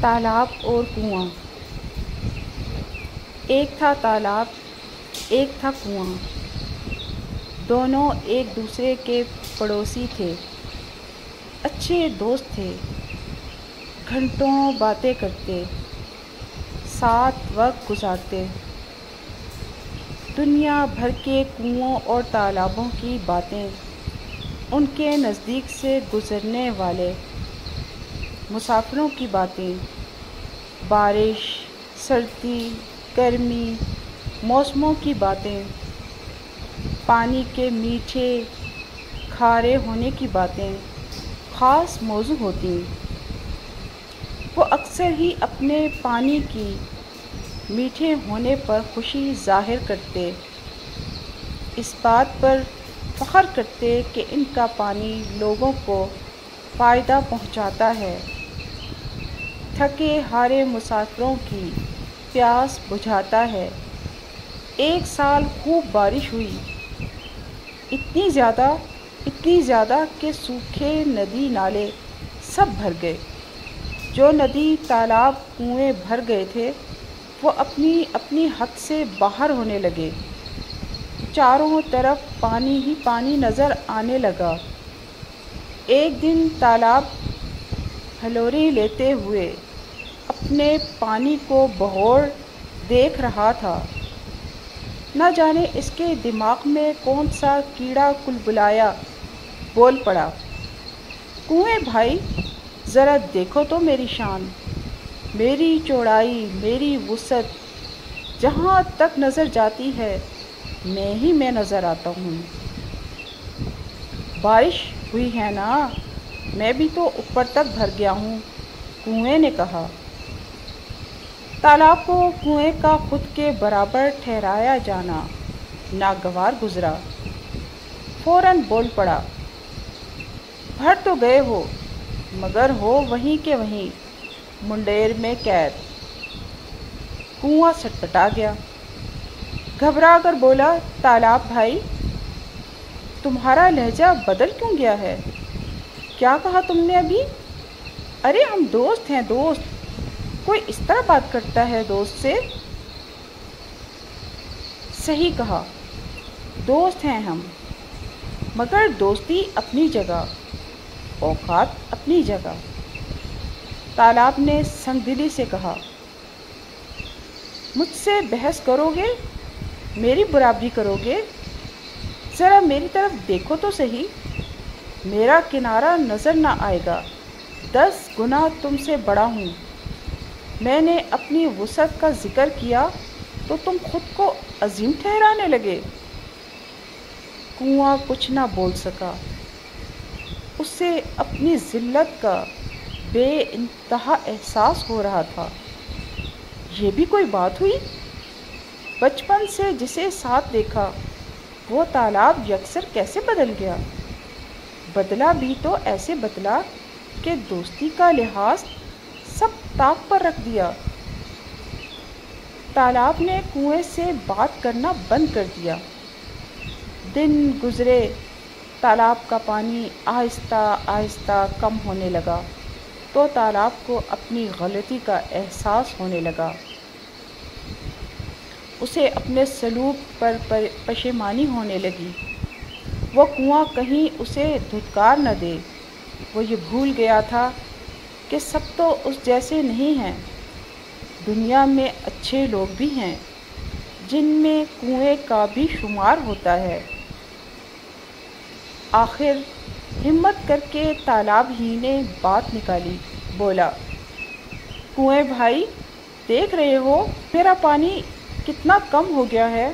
تالاب اور کنواں۔ ایک تھا تالاب، ایک تھا کنواں، دونوں ایک دوسرے کے پڑوسی تھے، اچھے دوست تھے، گھنٹوں باتیں کرتے، ساتھ وقت گزارتے، دنیا بھر کے کنووں اور تالابوں کی باتیں، ان کے نزدیک سے گزرنے والے مسافروں کی باتیں، بارش، سردی، گرمی، موسموں کی باتیں، پانی کے میٹھے کھارے ہونے کی باتیں خاص موضوع ہوتیں۔ وہ اکثر ہی اپنے پانی کی میٹھے ہونے پر خوشی ظاہر کرتے، اس بات پر فخر کرتے کہ ان کا پانی لوگوں کو فائدہ پہنچاتا ہے، تھکے ہارے مسافروں کی پیاس بجھاتا ہے۔ ایک سال خوب بارش ہوئی، اتنی زیادہ کہ سوکھے ندی نالے سب بھر گئے۔ جو ندی تالاب کنویں بھر گئے تھے وہ اپنی اپنی حد سے باہر ہونے لگے، چاروں طرف پانی ہی پانی نظر آنے لگا۔ ایک دن تالاب ہلوری لیتے ہوئے اپنے پانی کو بہوڑ دیکھ رہا تھا، نہ جانے اس کے دماغ میں کون سا کیڑا کلبلایا، بول پڑا، کنویں بھائی، ذرا دیکھو تو میری شان، میری چوڑائی، میری وسعت، جہاں تک نظر جاتی ہے میں نظر آتا ہوں۔ بارش ہوئی ہے نا، میں بھی تو اوپر تک بھر گیا ہوں، کنویں نے کہا۔ تالاب کو کنویں کا خود کے برابر ٹھہرایا جانا ناگوار گزرا، فوراً بول پڑا، بھر تو گئے ہو، مگر ہو وہیں کے وہیں منڈیر میں قید۔ کنواں سٹپٹا گیا، گھبرا کر بولا، تالاب بھائی، تمہارا لہجہ بدل کیوں گیا ہے؟ کیا کہا تم نے ابھی؟ ارے ہم دوست ہیں، دوست، کوئی اس طرح بات کرتا ہے دوست سے؟ صحیح کہا، دوست ہیں ہم، مگر دوستی اپنی جگہ، اوقات اپنی جگہ۔ تالاب نے سنگ دلی سے کہا، مجھ سے بحث کرو گے، میری برابری کرو گے؟ ذرا میری طرف دیکھو تو صحیح، میرا کنارہ نظر نہ آئے گا، 10 گنا تم سے بڑا ہوں۔ میں نے اپنی وسعت کا ذکر کیا تو تم خود کو عظیم ٹھہرانے لگے۔ کنواں کچھ نہ بول سکا، اسے اپنی ذلت کا بے انتہا احساس ہو رہا تھا۔ یہ بھی کوئی بات ہوئی؟ بچپن سے جسے ساتھ دیکھا وہ تالاب یکسر کیسے بدل گیا؟ بدلا بھی تو ایسے بدلا کہ دوستی کا لحاظ سب طاق پر رکھ دیا۔ تالاب نے کنویں سے بات کرنا بند کر دیا۔ دن گزرے، تالاب کا پانی آہستہ آہستہ کم ہونے لگا تو تالاب کو اپنی غلطی کا احساس ہونے لگا۔ اسے اپنے سلوک پر پشیمانی ہونے لگی۔ وہ کنواں کہیں اسے دھتکار نہ دے۔ وہ یہ بھول گیا تھا کہ سب تو اس جیسے نہیں ہیں، دنیا میں اچھے لوگ بھی ہیں جن میں کنویں کا بھی شمار ہوتا ہے۔ آخر ہمت کر کے تالاب ہی نے بات نکالی، بولا، کنویں بھائی، دیکھ رہے ہو میرا پانی کتنا کم ہو گیا ہے۔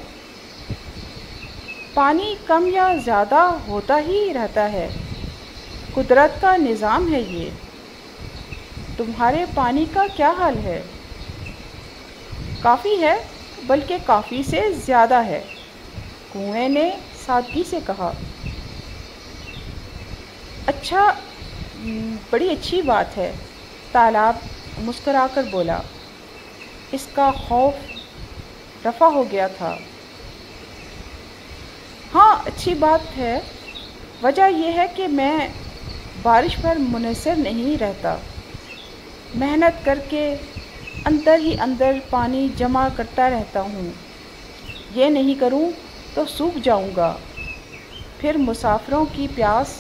پانی کم یا زیادہ ہوتا ہی رہتا ہے، قدرت کا نظام ہے یہ۔ تمہارے پانی کا کیا حال ہے؟ کافی ہے، بلکہ کافی سے زیادہ ہے، کنویں نے سادگی سے کہا۔ اچھا، بڑی اچھی بات ہے، تالاب مسکرا کر بولا۔ اس کا خوف رفع ہو گیا تھا۔ ہاں، اچھی بات ہے، وجہ یہ ہے کہ میں بارش پر منحصر نہیں رہتا، محنت کر کے اندر ہی اندر پانی جمع کرتا رہتا ہوں۔ یہ نہیں کروں تو سوکھ جاؤں گا، پھر مسافروں کی پیاس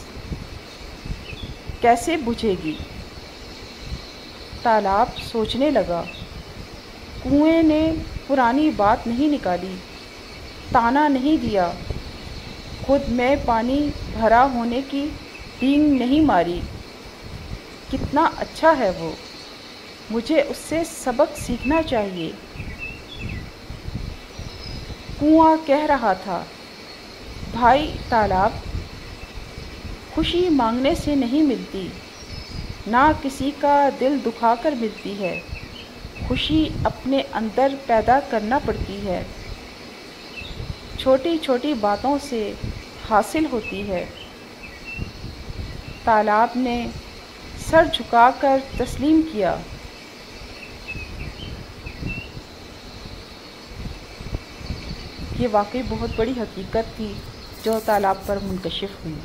کیسے بجھے گی؟ تالاب سوچنے لگا۔ کنویں نے پرانی بات نہیں نکالی، طعنہ نہیں دیا، خود میں پانی بھرا ہونے کی ڈینگ نہیں ماری۔ کتنا اچھا ہے وہ، مجھے اس سے سبق سیکھنا چاہیے۔ کنواں کہہ رہا تھا، بھائی تالاب، خوشی مانگنے سے نہیں ملتی، نہ کسی کا دل دکھا کر ملتی ہے۔ خوشی اپنے اندر پیدا کرنا پڑتی ہے، چھوٹی چھوٹی باتوں سے حاصل ہوتی ہے۔ تالاب نے سر جھکا کر تسلیم کیا۔ یہ واقعی بہت بڑی حقیقت تھی جو تالاب پر منکشف ہوئی۔